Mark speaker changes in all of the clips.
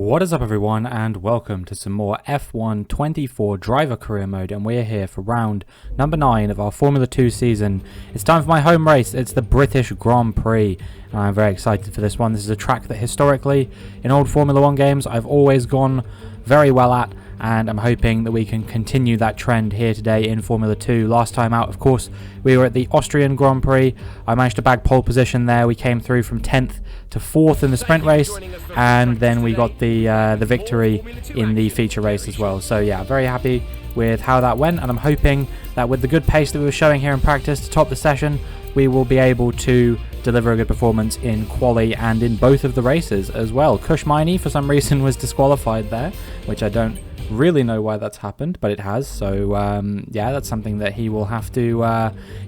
Speaker 1: What is up everyone, and welcome to some more F1 24 driver career mode, and we're here for round number 9 of our Formula 2 season. It's time for my home race. It's the British Grand Prix, and I'm very excited for this one. This is a track that historically in old Formula 1 games I've always gone very well at, and I'm hoping that we can continue that trend here today in Formula 2. Last time out, of course, we were at the Austrian Grand Prix. I managed to bag pole position there. We came through from 10th to 4th in the sprint race, and then we got the victory in the feature race as well. So yeah, very happy with how that went, and I'm hoping that with the good pace that we were showing here in practice to top the session, we will be able to deliver a good performance in quali and in both of the races as well. Kushmaini for some reason was disqualified there, which I don't really know why that's happened, but it has. So yeah, that's something that he will have to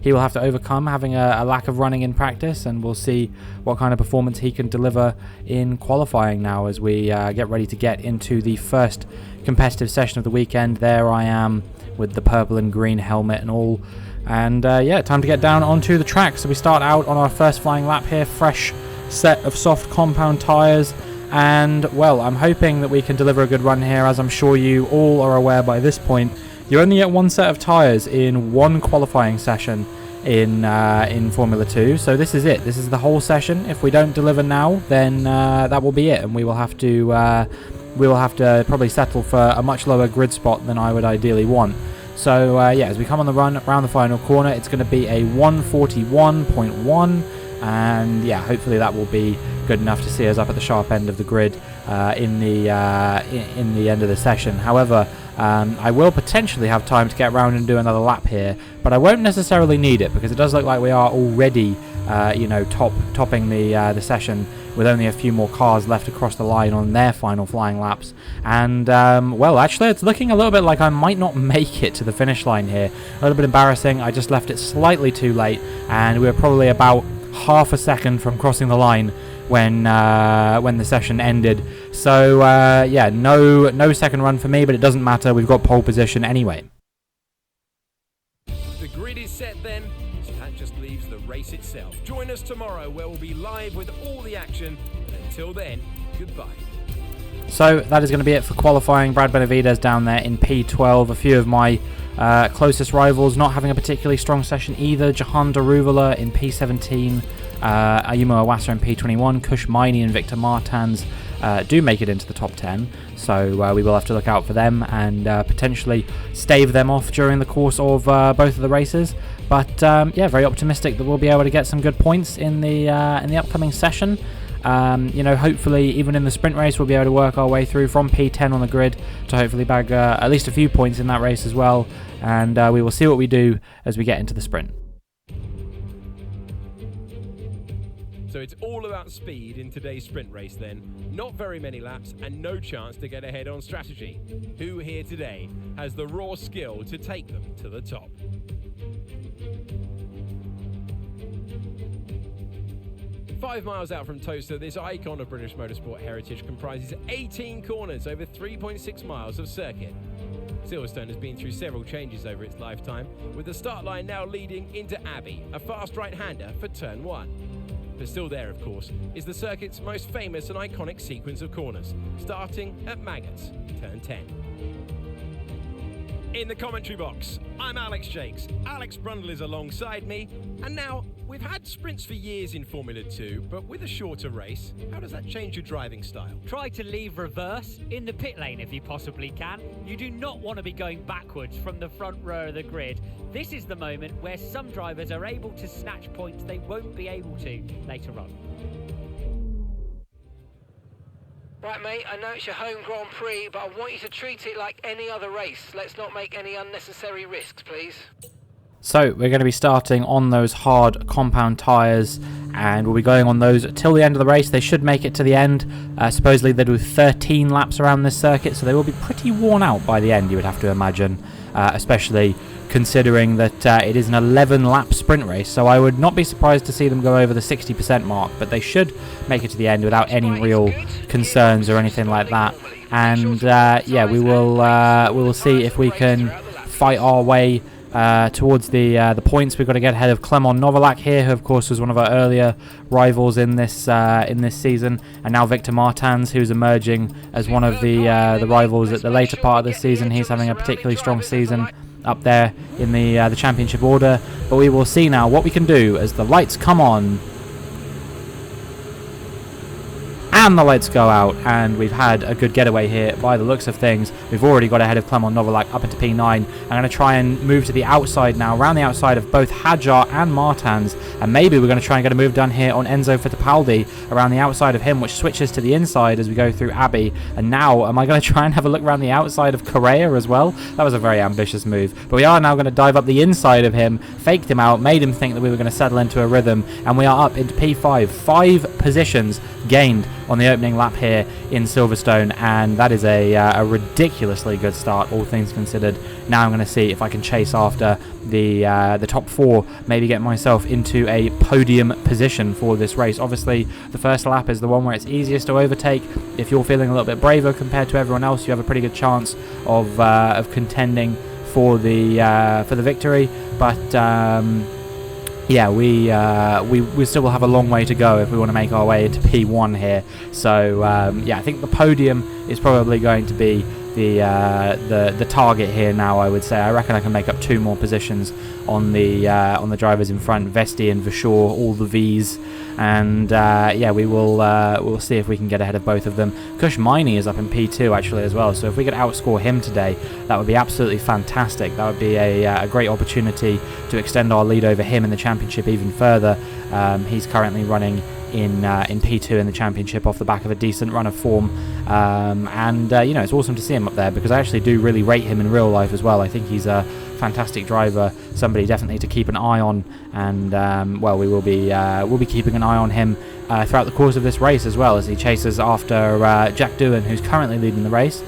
Speaker 1: overcome, having a lack of running in practice, and we'll see what kind of performance he can deliver in qualifying now as we get ready to get into the first competitive session of the weekend. There I am with the purple and green helmet and all, and yeah, time to get down onto the track. So we start out on our first flying lap here, fresh set of soft compound tyres. And, well, I'm hoping that we can deliver a good run here. As I'm sure you all are aware by this point, you only get one set of tyres in one qualifying session in Formula 2. So this is it. This is the whole session. If we don't deliver now, then that will be it, and we will have to probably settle for a much lower grid spot than I would ideally want. So yeah, as we come on the run around the final corner, it's going to be a 141.1. And yeah, hopefully that will be good enough to see us up at the sharp end of the grid in the end of the session. However, I will potentially have time to get around and do another lap here, but I won't necessarily need it because it does look like we are already topping the session with only a few more cars left across the line on their final flying laps. And well, actually it's looking a little bit like I might not make it to the finish line here. A little bit embarrassing. I just left it slightly too late, and we were probably about half a second from crossing the line when the session ended. So yeah, no second run for me, but it doesn't matter. We've got pole position anyway.
Speaker 2: The grid is set then, so that just leaves the race itself. Join us tomorrow where we'll be live with all the action. Until then, goodbye.
Speaker 1: So that is going to be it for qualifying. Brad Benavidez down there in P12. A few of my closest rivals not having a particularly strong session either. Jahan Daruvala in P17, Ayumu Awasa in P21, Kushmaini and Victor Martins do make it into the top 10, so we will have to look out for them and potentially stave them off during the course of both of the races. But yeah, very optimistic that we'll be able to get some good points in the upcoming session. Hopefully even in the sprint race we'll be able to work our way through from P10 on the grid to hopefully bag at least a few points in that race as well, and we will see what we do as we get into the sprint.
Speaker 2: So it's all about speed in today's sprint race then. Not very many laps and no chance to get ahead on strategy. Who here today has the raw skill to take them to the top? 5 miles out from Tosa, this icon of British motorsport heritage comprises 18 corners over 3.6 miles of circuit. Silverstone has been through several changes over its lifetime, with the start line now leading into Abbey, a fast right-hander for turn 1. But still there, of course, is the circuit's most famous and iconic sequence of corners, starting at Maggots, turn 10. In the commentary box, I'm Alex Jakes. Alex Brundle is alongside me, and now we've had sprints for years in Formula 2, but with a shorter race, how does that change your driving style?
Speaker 3: Try to leave reverse in the pit lane if you possibly can. You do not want to be going backwards from the front row of the grid. This is the moment where some drivers are able to snatch points they won't be able to later on.
Speaker 4: Right, mate, I know it's your home Grand Prix, but I want you to treat it like any other race. Let's not make any unnecessary risks, please.
Speaker 1: So we're going to be starting on those hard compound tyres, and we'll be going on those till the end of the race. They should make it to the end. Supposedly they do 13 laps around this circuit, so they will be pretty worn out by the end, you would have to imagine, especially considering that it is an 11-lap sprint race, so I would not be surprised to see them go over the 60% mark, but they should make it to the end without any real concerns or anything like that. And yeah, we will see if we can fight our way towards the points. We've got to get ahead of Clement Novalak here, who of course was one of our earlier rivals in this season, and now Victor Martins, who's emerging as one of the rivals at the later part of this season. He's having a particularly strong season up there in the championship order. But we will see now what we can do as the lights come on. And the lights go out, and we've had a good getaway here by the looks of things. We've already got ahead of Clement Novalak up into P9. I'm going to try and move to the outside now, around the outside of both Hadjar and Martins, and maybe we're going to try and get a move done here on Enzo Fittipaldi around the outside of him, which switches to the inside as we go through Abbey. And now, am I going to try and have a look around the outside of Correa as well? That was a very ambitious move, but we are now going to dive up the inside of him, faked him out, made him think that we were going to settle into a rhythm, and we are up into P5. 5 positions gained on the opening lap here in Silverstone, and that is a ridiculously good start, all things considered. Now I'm going to see if I can chase after the top 4, maybe get myself into a podium position for this race. Obviously, the first lap is the one where it's easiest to overtake. If you're feeling a little bit braver compared to everyone else, you have a pretty good chance of contending for the victory. But yeah, we still will have a long way to go if we want to make our way into P1 here. So yeah, I think the podium is probably going to be the target here now. I would say I reckon I can make up 2 more positions on the drivers in front, Vesti and Vashaw, all the V's, and yeah, we'll see if we can get ahead of both of them. Kush Miney is up in P2 actually as well, so if we could outscore him today, that would be absolutely fantastic. That would be a great opportunity to extend our lead over him in the championship even further. He's currently running in P2 in the championship off the back of a decent run of form, and you know, it's awesome to see him up there because I actually do really rate him in real life as well. I think he's a fantastic driver, somebody definitely to keep an eye on, and well, we'll be keeping an eye on him throughout the course of this race as well, as he chases after Jack Doohan, who's currently leading the race,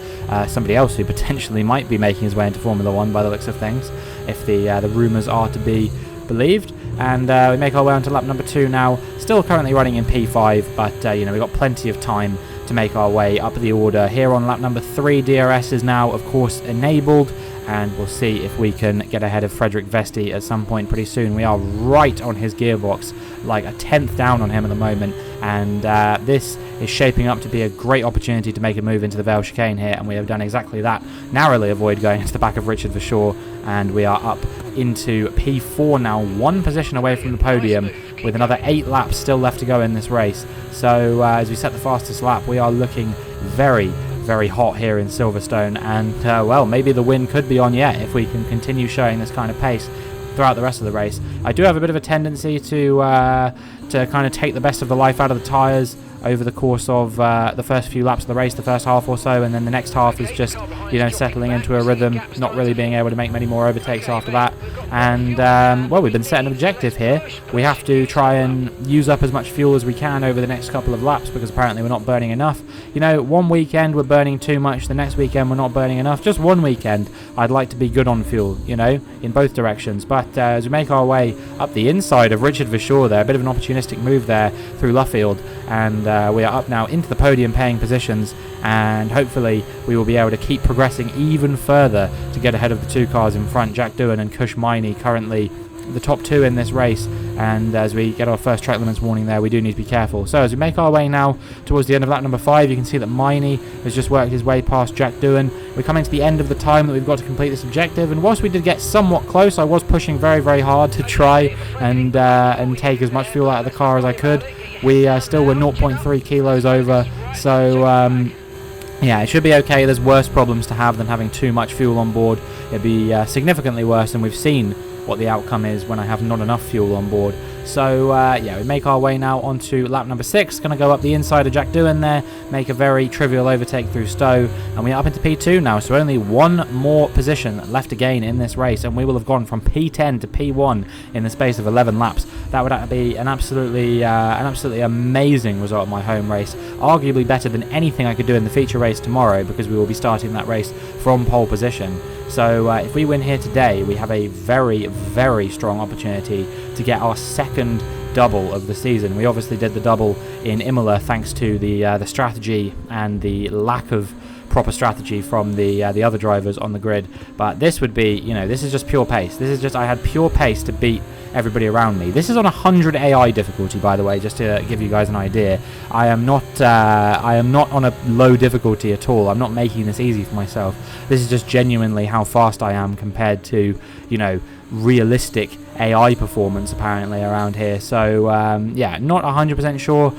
Speaker 1: somebody else who potentially might be making his way into Formula 1 by the looks of things, if the rumours are to be believed. And we make our way onto lap number 2 now, still currently running in P5, but you know, we've got plenty of time to make our way up the order. Here on lap number 3, DRS is now of course enabled, and we'll see if we can get ahead of Frederick Vesti at some point pretty soon. We are right on his gearbox, like a 10th down on him at the moment, and this is shaping up to be a great opportunity to make a move into the Vale chicane here, and we have done exactly that. Narrowly avoid going into the back of Richard Vashaw, and we are up into P4 now, 1 position away from the podium, with another 8 laps still left to go in this race. So as we set the fastest lap, we are looking very hot here in Silverstone, and well, maybe the win could be on yet if we can continue showing this kind of pace throughout the rest of the race. I do have a bit of a tendency to kind of take the best of the life out of the tyres over the course of the first few laps of the race, the first half or so, and then the next half is just, you know, settling into a rhythm, not really being able to make many more overtakes after that. And well, we've been set an objective here. We have to try and use up as much fuel as we can over the next couple of laps, because apparently we're not burning enough. You know, one weekend we're burning too much, the next weekend we're not burning enough. Just one weekend I'd like to be good on fuel, you know, in both directions. But as we make our way up the inside of Richard Vashaw there, a bit of an opportunistic move there through Luffield, and we are up now into the podium paying positions, and hopefully we will be able to keep progressing even further to get ahead of the 2 cars in front, Jack Doohan and Kush Miney, currently the top 2 in this race. And as we get our first track limits warning there, we do need to be careful. So as we make our way now towards the end of lap number 5, you can see that Miney has just worked his way past Jack Doohan. We're coming to the end of the time that we've got to complete this objective, and whilst we did get somewhat close, I was pushing very hard to try and take as much fuel out of the car as I could. We still were 0.3 kilos over, so yeah, it should be okay. There's worse problems to have than having too much fuel on board. It'd be significantly worse, and we've seen what the outcome is when I have not enough fuel on board. So yeah, we make our way now onto lap number 6. Going to go up the inside of Jack Doohan there, make a very trivial overtake through Stowe, and we are up into P2 now, so only 1 more position left to gain in this race, and we will have gone from P10 to P1 in the space of 11 laps. That would be an absolutely amazing result of my home race, arguably better than anything I could do in the feature race tomorrow, because we will be starting that race from pole position. So if we win here today, we have a very strong opportunity to get our second double of the season. We obviously did the double in Imola thanks to the strategy and the lack of proper strategy from the other drivers on the grid. But this would be, this is just pure pace. This is just, I had pure pace to beat everybody around me. This is on 100 AI difficulty, by the way, just to give you guys an idea. I am not on a low difficulty at all. I'm not making this easy for myself. This is just genuinely how fast I am compared to, realistic AI performance apparently around here. So yeah, not 100% sure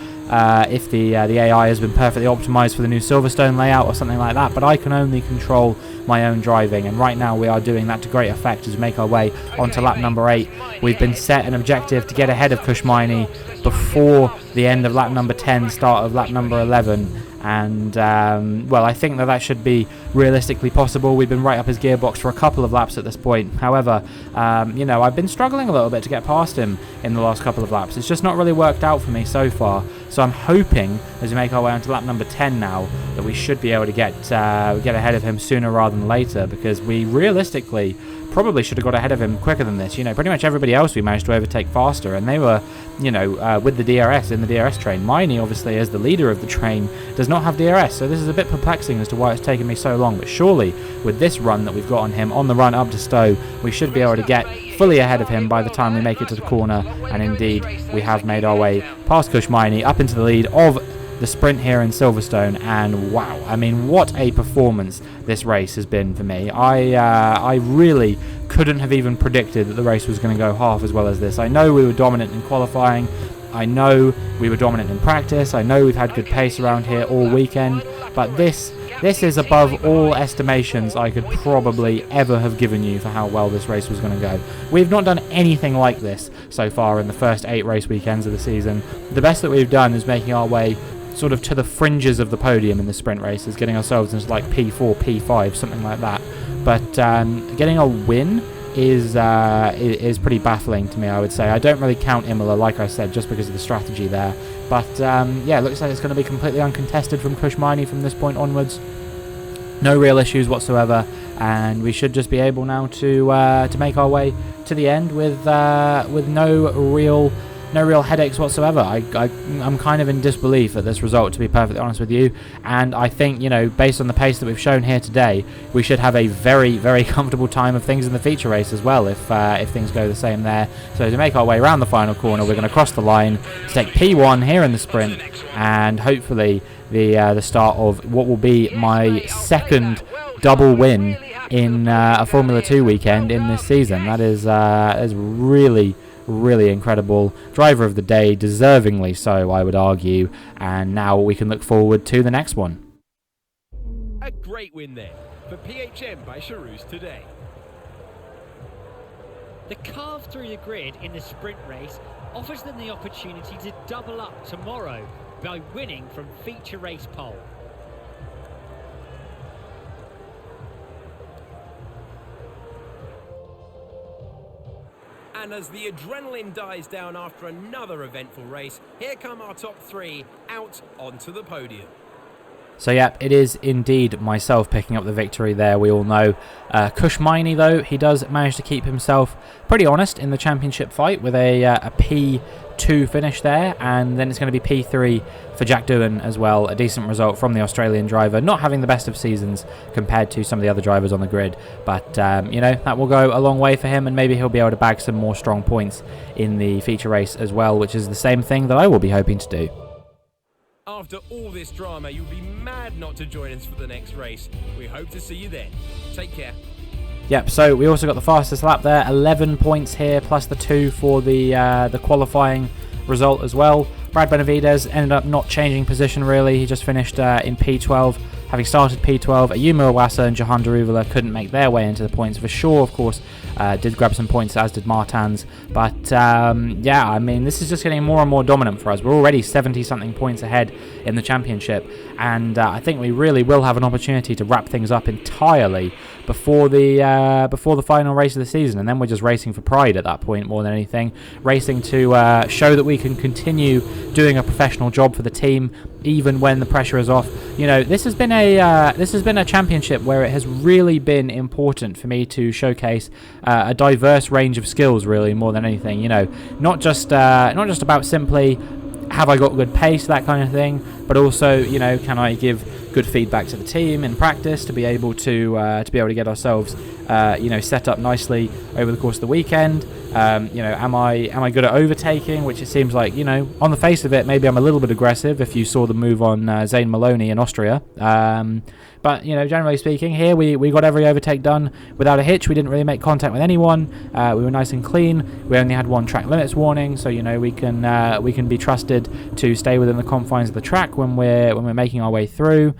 Speaker 1: if the AI has been perfectly optimized for the new Silverstone layout or something like that, but I can only control my own driving, and right now we are doing that to great effect as we make our way onto lap number 8. We've been set an objective to get ahead of Kushmaini before the end of lap number 10, start of lap number 11. And well, I think that should be realistically possible. We've been right up his gearbox for a couple of laps at this point. However, I've been struggling a little bit to get past him in the last couple of laps. It's just not really worked out for me so far. So I'm hoping, as we make our way onto lap number 10 now, that we should be able to get ahead of him sooner rather than later, because we realistically probably should have got ahead of him quicker than this. Pretty much everybody else we managed to overtake faster, and they were, with the DRS, in the DRS train. Miney, obviously, as the leader of the train, does not have DRS, so this is a bit perplexing as to why it's taken me so long. But surely, with this run that we've got on him, on the run up to Stowe, we should be able to get fully ahead of him by the time we make it to the corner, and indeed, we have made our way past Kushmaini, up into the lead of the sprint here in Silverstone. And wow, I mean, what a performance this race has been for me. I really couldn't have even predicted that the race was going to go half as well as this. I know we were dominant in qualifying, I know we were dominant in practice, I know we've had good pace around here all weekend, but this is above all estimations I could probably ever have given you for how well this race was going to go. We've not done anything like this so far in the first 8 race weekends of the season. The best that we've done is making our way sort of to the fringes of the podium in the sprint races, getting ourselves into like P4, P5, something like that. But getting a win is pretty baffling to me, I would say. I don't really count Imola, like I said, just because of the strategy there. But yeah, it looks like it's going to be completely uncontested from Kushmaini from this point onwards. No real issues whatsoever, and we should just be able now to make our way to the end with no real headaches whatsoever. I'm kind of in disbelief at this result, to be perfectly honest with you, and I think, based on the pace that we've shown here today, we should have a very, very comfortable time of things in the feature race as well, if things go the same there. So to make our way around the final corner, we're going to cross the line to take P1 here in the sprint, and hopefully the start of what will be my second double win in a Formula 2 weekend in this season. That is really incredible. Driver of the day, deservingly so, I would argue, and now we can look forward to the next one.
Speaker 2: A great win there for PHM by Charouz today.
Speaker 3: The carve through the grid in the sprint race offers them the opportunity to double up tomorrow by winning from feature race pole.
Speaker 2: And as the adrenaline dies down after another eventful race, here come our top 3 out onto the podium.
Speaker 1: So yeah, it is indeed myself picking up the victory there, we all know. Kushmaini, though, he does manage to keep himself pretty honest in the championship fight with a P2 finish there, and then it's going to be P3 for Jack Doohan as well. A decent result from the Australian driver, not having the best of seasons compared to some of the other drivers on the grid, but that will go a long way for him, and maybe he'll be able to bag some more strong points in the feature race as well, which is the same thing that I will be hoping to do.
Speaker 2: After all this drama, you'll be mad not to join us for the next race. We hope to see you then. Take care.
Speaker 1: Yep, so we also got the fastest lap there, 11 points here, plus the 2 for the qualifying result as well. Brad Benavidez ended up not changing position really. He just finished in P12, having started P12. Ayumu Iwasa and Jahan Daruvula couldn't make their way into the points for sure, of course. Did grab some points, as did Martins. But yeah, I mean, this is just getting more and more dominant for us. We're already 70-something points ahead in the championship, and I think we really will have an opportunity to wrap things up entirely before the final race of the season, and then we're just racing for pride at that point more than anything. Racing to show that we can continue doing a professional job for the team, even when the pressure is off. This has been a championship where it has really been important for me to showcase a diverse range of skills, really, more than anything. Not just about simply have I got good pace, that kind of thing, but also, you know, can I give good feedback to the team in practice to be able to get ourselves you know, set up nicely over the course of the weekend. You know, am I good at overtaking, which it seems like, you know, on the face of it, maybe I'm a little bit aggressive if you saw the move on Zane Maloney in Austria. But, you know, generally speaking, here we got every overtake done without a hitch. We didn't really make contact with anyone. We were nice and clean. We only had one track limits warning, so, you know, we can be trusted to stay within the confines of the track when we're making our way through.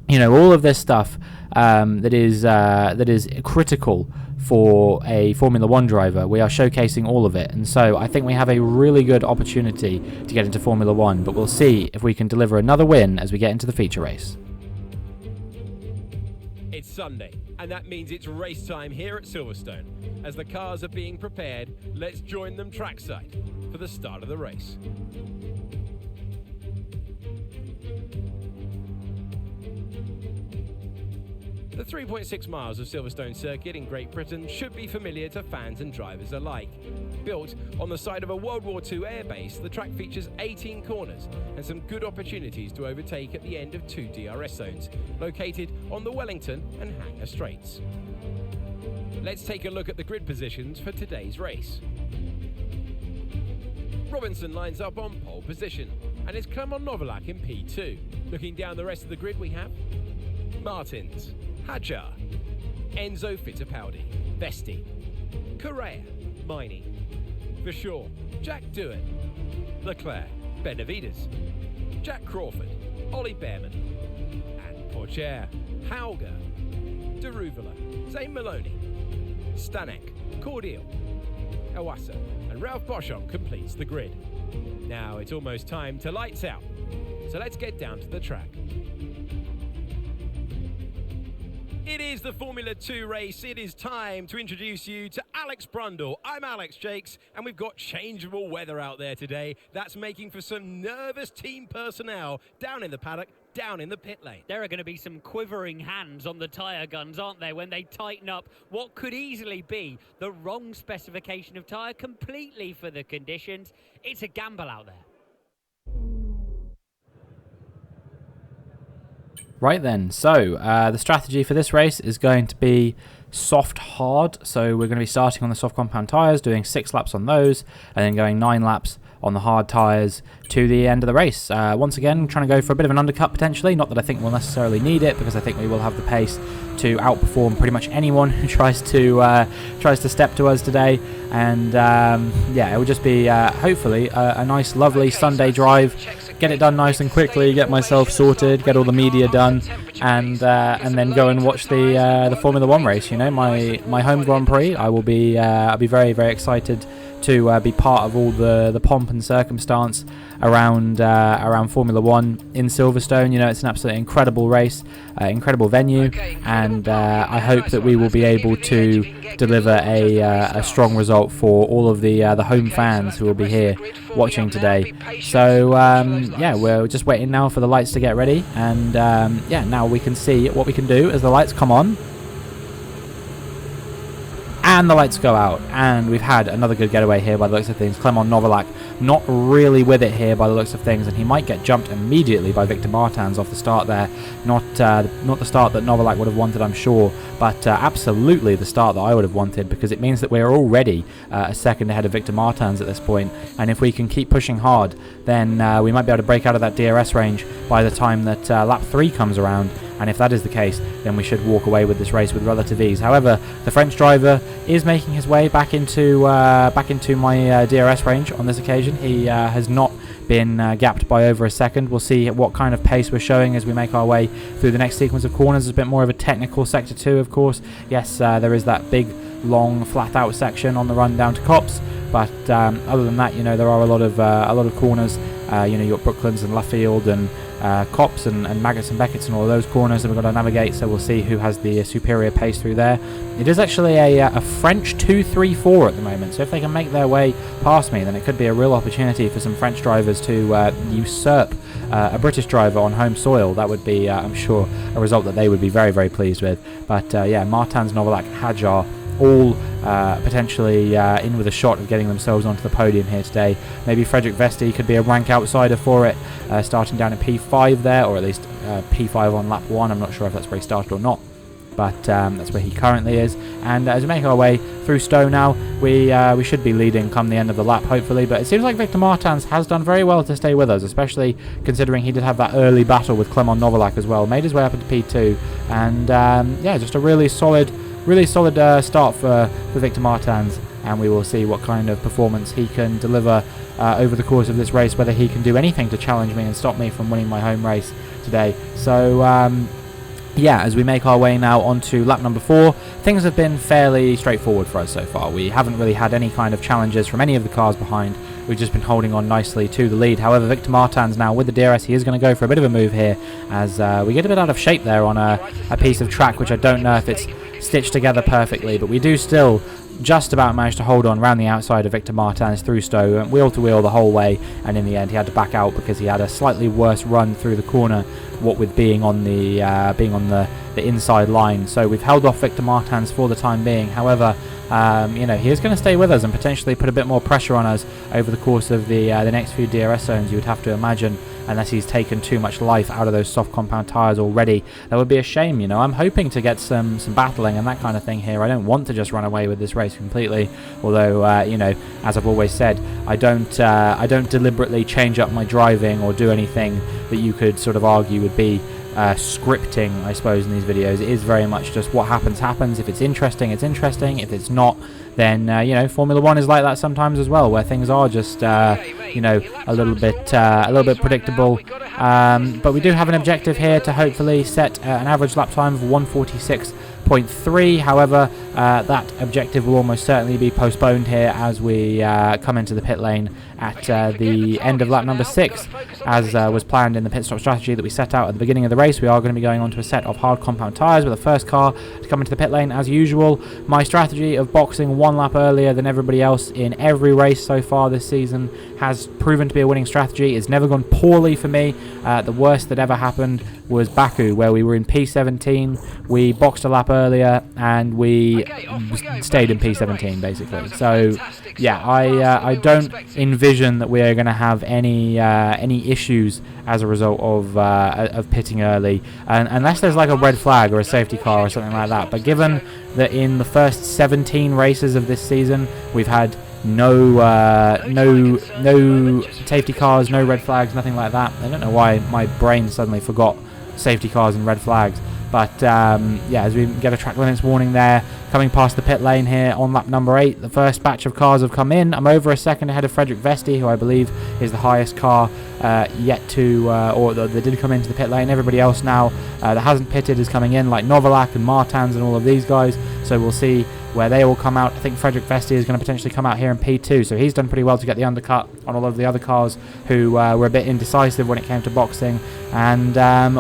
Speaker 1: You know, all of this stuff that is critical for a Formula 1 driver. We are showcasing all of it, and so I think we have a really good opportunity to get into Formula 1, but we'll see if we can deliver another win as we get into the feature race.
Speaker 2: It's Sunday, and that means it's race time here at Silverstone. As the cars are being prepared, let's join them trackside for the start of the race. The 3.6 miles of Silverstone Circuit in Great Britain should be familiar to fans and drivers alike. Built on the side of a World War II airbase, the track features 18 corners and some good opportunities to overtake at the end of 2 DRS zones, located on the Wellington and Hangar Straights. Let's take a look at the grid positions for today's race. Robinson lines up on pole position, and it's Clement Novalak in P2. Looking down the rest of the grid, we have Martins, Hadjar, Enzo Fittipaldi, Vesti, Correa, Miney, Verschoor, Jack Doohan, Leclerc, Benavides, Jack Crawford, Ollie Behrman, and Pourchaire, Hauger, Deruvula, Zane Maloney, Stanek, Cordial, Awasa, and Ralph Boschon completes the grid. Now it's almost time to lights out, so let's get down to the track. It is the Formula 2 race. It is time to introduce you to Alex Brundle. I'm Alex Jakes, and we've got changeable weather out there today. That's making for some nervous team personnel down in the paddock, down in the pit lane.
Speaker 3: There are going to be some quivering hands on the tyre guns, aren't there, when they tighten up what could easily be the wrong specification of tyre completely for the conditions. It's a gamble out there.
Speaker 1: Right then, so the strategy for this race is going to be soft hard. So we're going to be starting on the soft compound tyres, doing 6 laps on those, and then going 9 laps on the hard tyres to the end of the race. Once again, trying to go for a bit of an undercut potentially. Not that I think we'll necessarily need it, because I think we will have the pace to outperform pretty much anyone who tries to step to us today. And yeah, it will just be hopefully a nice, lovely Sunday drive. Get it done nice and quickly, get myself sorted, get all the media done, and then go and watch the Formula 1 race. You know, my home Grand Prix. I'll be very, very excited to be part of all the pomp and circumstance around Formula 1 in Silverstone. You know, it's an absolutely incredible race, incredible venue, and I hope that we will be able to deliver a strong result for all of the home fans who will be here watching today. So yeah, we're just waiting now for the lights to get ready, and yeah, now we can see what we can do as the lights come on. And the lights go out, and we've had another good getaway here by the looks of things. Clement Novalak not really with it here by the looks of things, and he might get jumped immediately by Victor Martins off the start there. Not the start that Novalak would have wanted, I'm sure, but absolutely the start that I would have wanted, because it means that we're already a second ahead of Victor Martins at this point, and if we can keep pushing hard, then we might be able to break out of that DRS range by the time that lap 3 comes around. And if that is the case, then we should walk away with this race with relative ease. However, the French driver is making his way back into my DRS range on this occasion. He has not been gapped by over a second. We'll see what kind of pace we're showing as we make our way through the next sequence of corners. It's a bit more of a technical sector 2, of course. Yes, there is that big, long, flat-out section on the run down to Copse. But other than that, you know, there are a lot of corners. You know, you've got Brooklands and Luffield and Copse and Maggots and Beckett's and all of those corners that we've got to navigate, so we'll see who has the superior pace through there. It is actually a French 2-3-4 at the moment, so if they can make their way past me, then it could be a real opportunity for some French drivers to usurp a British driver on home soil. That would be, I'm sure, a result that they would be very, very pleased with. But yeah, Martins, Novalak, Hadjar, all potentially in with a shot of getting themselves onto the podium here today. Maybe Frederick Vesti could be a rank outsider for it, starting down at P5 there, or at least P5 on lap 1. I'm not sure if that's where he started or not, but that's where he currently is. And as we make our way through Stowe now, we should be leading come the end of the lap, hopefully. But it seems like Victor Martins has done very well to stay with us, especially considering he did have that early battle with Clement Novalak as well. Made his way up into P2, and yeah, just a really solid start for Victor Martins. And we will see what kind of performance he can deliver over the course of this race, whether he can do anything to challenge me and stop me from winning my home race today. So yeah, as we make our way now onto lap number 4, things have been fairly straightforward for us so far. We haven't really had any kind of challenges from any of the cars behind. We've just been holding on nicely to the lead. However, Victor Martins now with the DRS, he is going to go for a bit of a move here, as we get a bit out of shape there on a piece of track, which I don't know if it's stitched together perfectly, but we do still just about managed to hold on around the outside of Victor Martins through Stowe, wheel to wheel the whole way, and in the end he had to back out because he had a slightly worse run through the corner, what with being on the inside line. So we've held off Victor Martins for the time being. However, you know, he is going to stay with us and potentially put a bit more pressure on us over the course of the next few DRS zones, you would have to imagine, unless he's taken too much life out of those soft compound tyres already. That would be a shame, you know. I'm hoping to get some battling and that kind of thing here. I don't want to just run away with this race completely, although you know, as I've always said, I don't deliberately change up my driving or do anything that you could sort of argue would be scripting, I suppose, in these videos. It is very much just what happens. If it's interesting, it's interesting. If it's not, then you know, Formula 1 is like that sometimes as well, where things are just you know, a little bit predictable. But we do have an objective here to hopefully set an average lap time of 146.3. However, that objective will almost certainly be postponed here as we come into the pit lane at the end of lap number 6, as was planned in the pit stop strategy that we set out at the beginning of the race. We are going to be going on to a set of hard compound tyres with the first car to come into the pit lane as usual. My strategy of boxing one lap earlier than everybody else in every race so far this season has proven to be a winning strategy. It's never gone poorly for me. The worst that ever happened was Baku, where we were in P17, we boxed a lap earlier, and we stayed in P17 basically. So yeah, I don't envision that we are going to have any issues as a result of pitting early, unless there's like a red flag or a safety car or something like that. But given that in the first 17 races of this season we've had no safety cars, no red flags, nothing like that. I don't know why my brain suddenly forgot safety cars and red flags. But yeah, as we get a track limits warning there, coming past the pit lane here on lap number 8, the first batch of cars have come in. I'm over a second ahead of Frederick Vesti, who I believe is the highest car yet to, or that did come into the pit lane. Everybody else now that hasn't pitted is coming in, like Novalak and Martins and all of these guys. So we'll see where they all come out. I think Frederick Vesti is going to potentially come out here in P2, so he's done pretty well to get the undercut on all of the other cars who were a bit indecisive when it came to boxing. And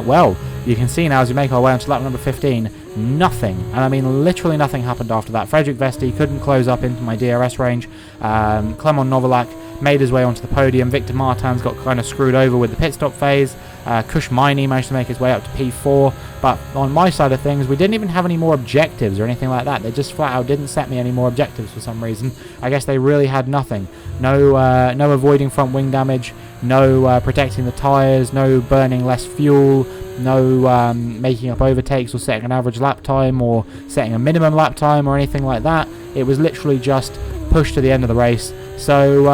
Speaker 1: well, you can see now as we make our way onto lap number 15, nothing, and I mean literally nothing, happened after that. Frederick Vesti couldn't close up into my DRS range. Clement Novalak made his way onto the podium. Victor Martins got kind of screwed over with the pit stop phase. Kush Miney managed to make his way up to P4, but on my side of things, we didn't even have any more objectives or anything like that. They just flat out didn't set me any more objectives for some reason. I guess they really had nothing. No avoiding front wing damage, no protecting the tyres, no burning less fuel, no making up overtakes or setting an average lap time or setting a minimum lap time or anything like that. It was literally just push to the end of the race. So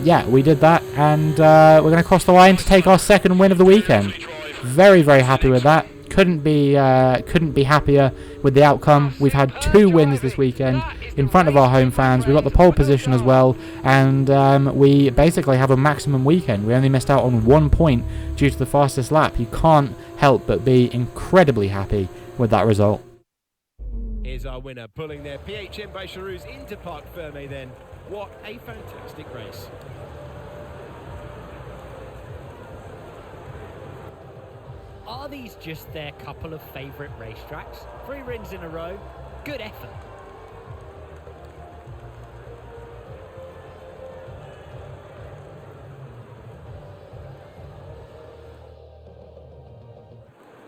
Speaker 1: yeah, we did that, and we're going to cross the line to take our second win of the weekend. Very, very happy with that. Couldn't be happier with the outcome. We've had 2 wins this weekend in front of our home fans. We got the pole position as well, and we basically have a maximum weekend. We only missed out on 1 point due to the fastest lap. You can't help but be incredibly happy with that result.
Speaker 2: Here's our winner, pulling their PHM Bacheloros into Parc Fermé then. What a fantastic race.
Speaker 3: Are these just their couple of favourite racetracks? 3 wins in a row, good effort.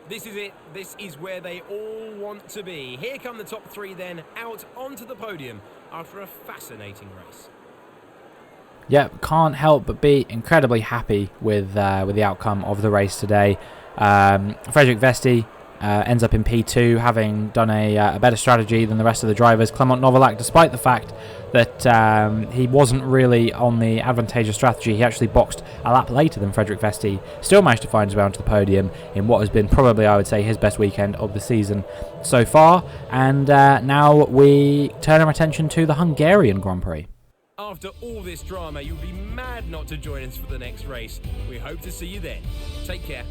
Speaker 2: This is it. This is where they all want to be. Here come the top three then, out onto the podium after a fascinating race.
Speaker 1: Yep, can't help but be incredibly happy with the outcome of the race today. Frederik Vesti ends up in P2, having done a better strategy than the rest of the drivers. Clement Novalak, despite the fact that he wasn't really on the advantageous strategy, he actually boxed a lap later than Frederik Vesti, still managed to find his way onto the podium in what has been probably, I would say, his best weekend of the season so far. And now we turn our attention to the Hungarian Grand Prix.
Speaker 2: After all this drama, you'll be mad not to join us for the next race. We hope to see you then. Take care.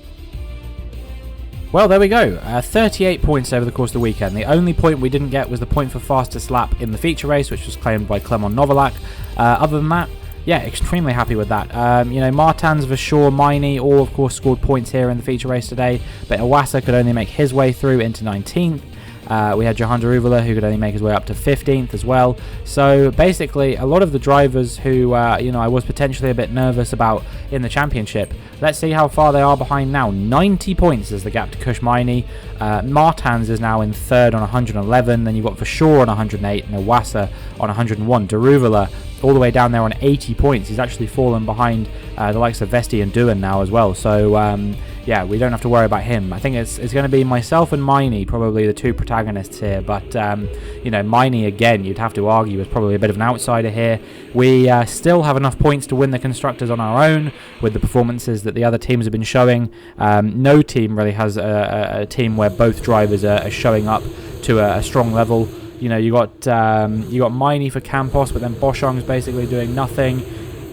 Speaker 1: Well, there we go. 38 points over the course of the weekend. The only point we didn't get was the point for fastest lap in the feature race, which was claimed by Clement Novalak. Other than that, yeah, extremely happy with that. Martans, Vershaw, Miney all, of course, scored points here in the feature race today, but Iwasa could only make his way through into 19th. We had Johan Daruvula, who could only make his way up to 15th as well. So basically, a lot of the drivers who, I was potentially a bit nervous about in the championship. Let's see how far they are behind now. 90 points is the gap to Kush Miney. Martans is now in third on 111. Then you've got Vershaw on 108 and Iwasa on 101. Daruvula all the way down there on 80 points. He's actually fallen behind the likes of Vesti and Doohan now as well. So, yeah, we don't have to worry about him. I think it's going to be myself and Miney, probably the two protagonists here. But, Miney, again, you'd have to argue, is probably a bit of an outsider here. We still have enough points to win the Constructors on our own with the performances that the other teams have been showing. No team really has a team where both drivers are showing up to a strong level. You got Miney for Campos, but then Boschong's basically doing nothing.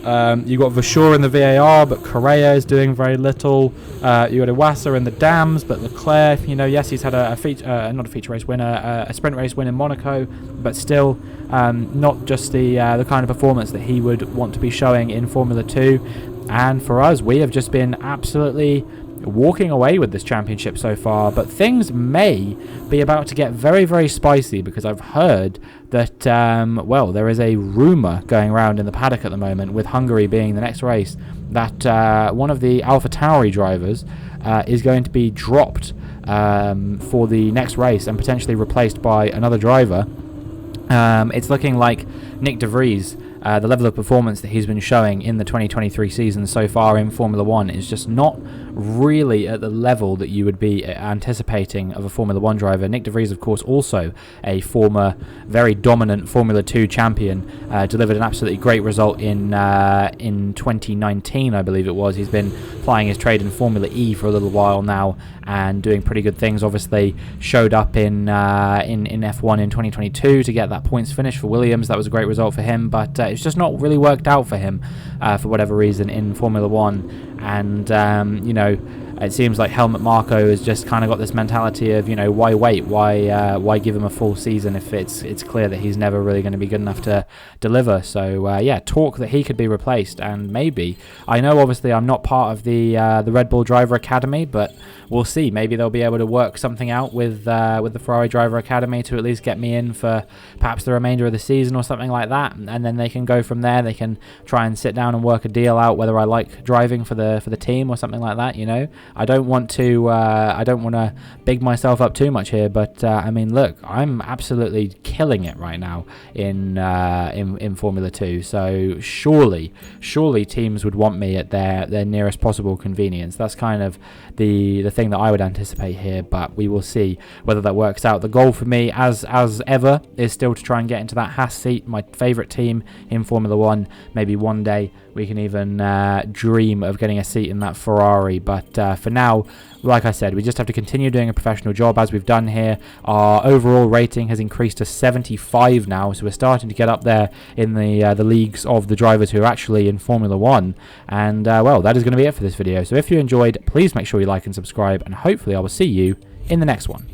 Speaker 1: You got Vershaw in the VAR, but Correa is doing very little. You got Iwasa in the Dams, but Leclerc, yes, he's had not a feature race win, a sprint race win in Monaco, but still not just the kind of performance that he would want to be showing in Formula 2. And for us, we have just been absolutely walking away with this championship so far, but things may be about to get very, very spicy, because I've heard that, there is a rumour going around in the paddock at the moment, with Hungary being the next race, that one of the AlphaTauri drivers is going to be dropped for the next race and potentially replaced by another driver. It's looking like Nick De Vries, the level of performance that he's been showing in the 2023 season so far in Formula 1 is just not really at the level that you would be anticipating of a Formula 1 driver. Nick De Vries, of course, also a former very dominant Formula 2 champion, delivered an absolutely great result in 2019, I believe it was. He's been plying his trade in Formula E for a little while now and doing pretty good things. Obviously showed up in F1 in 2022 to get that points finish for Williams. That was a great result for him, but it's just not really worked out for him for whatever reason in Formula 1. And it seems like Helmut Marko has just kind of got this mentality of, why wait? Why give him a full season if it's clear that he's never really going to be good enough to deliver? So talk that he could be replaced, and maybe, I know obviously I'm not part of the Red Bull Driver Academy, but we'll see. Maybe they'll be able to work something out with the Ferrari Driver Academy to at least get me in for perhaps the remainder of the season or something like that, and then they can go from there. They can try and sit down and work a deal out whether I like driving for the team or something like that. I don't want to big myself up too much here, but look, I'm absolutely killing it right now in Formula 2. So surely teams would want me at their nearest possible convenience. That's kind of the thing that I would anticipate here, but we will see whether that works out. The goal for me, as ever, is still to try and get into that Haas seat, my favourite team in Formula 1. Maybe one day we can even dream of getting a seat in that Ferrari, but for now, like I said, we just have to continue doing a professional job as we've done here. Our overall rating has increased to 75 now, so we're starting to get up there in the leagues of the drivers who are actually in Formula 1. And, that is going to be it for this video. So if you enjoyed, please make sure you like and subscribe, and hopefully I will see you in the next one.